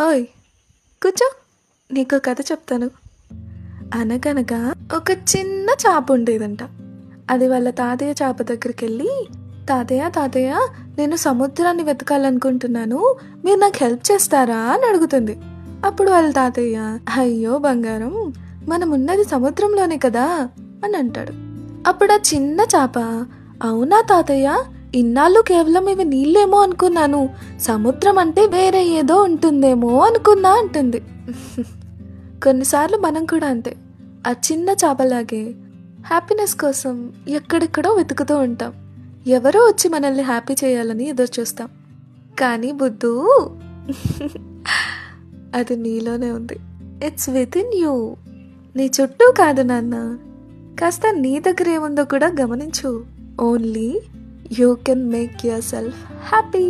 ఓయ్ కూర్చో, నీకు కథ చెప్తాను. అనగనగా ఒక చిన్న చాప ఉండేదంట. అది వాళ్ళ తాతయ్య చాప దగ్గరికి వెళ్ళి, తాతయ్య తాతయ్య నేను సముద్రాన్ని వెతకాలనుకుంటున్నాను, మీరు నాకు హెల్ప్ చేస్తారా అని అడుగుతుంది. అప్పుడు వాళ్ళ తాతయ్య, అయ్యో బంగారం, మనం ఉన్నది సముద్రంలోనే కదా అని అంటాడు. అప్పుడు ఆ చిన్న చాప, అవునా తాతయ్య, ఇన్నాళ్ళు కేవలం ఇవి నీళ్ళేమో అనుకున్నాను, సముద్రం అంటే వేరే ఏదో ఉంటుందేమో అనుకున్నా అంటుంది. కొన్నిసార్లు మనం కూడా అంతే, ఆ చిన్న చాపలాగే హ్యాపీనెస్ కోసం ఎక్కడెక్కడో వెతుకుతూ ఉంటాం. ఎవరో వచ్చి మనల్ని హ్యాపీ చేయాలని ఎదురు చూస్తాం. కానీ బుద్ధు అది నీలోనే ఉంది. It's with in you. నీ చుట్టూ కాదు నాన్న, కాస్త నీ దగ్గర ఏముందో కూడా గమనించు. Only you can make your self happy.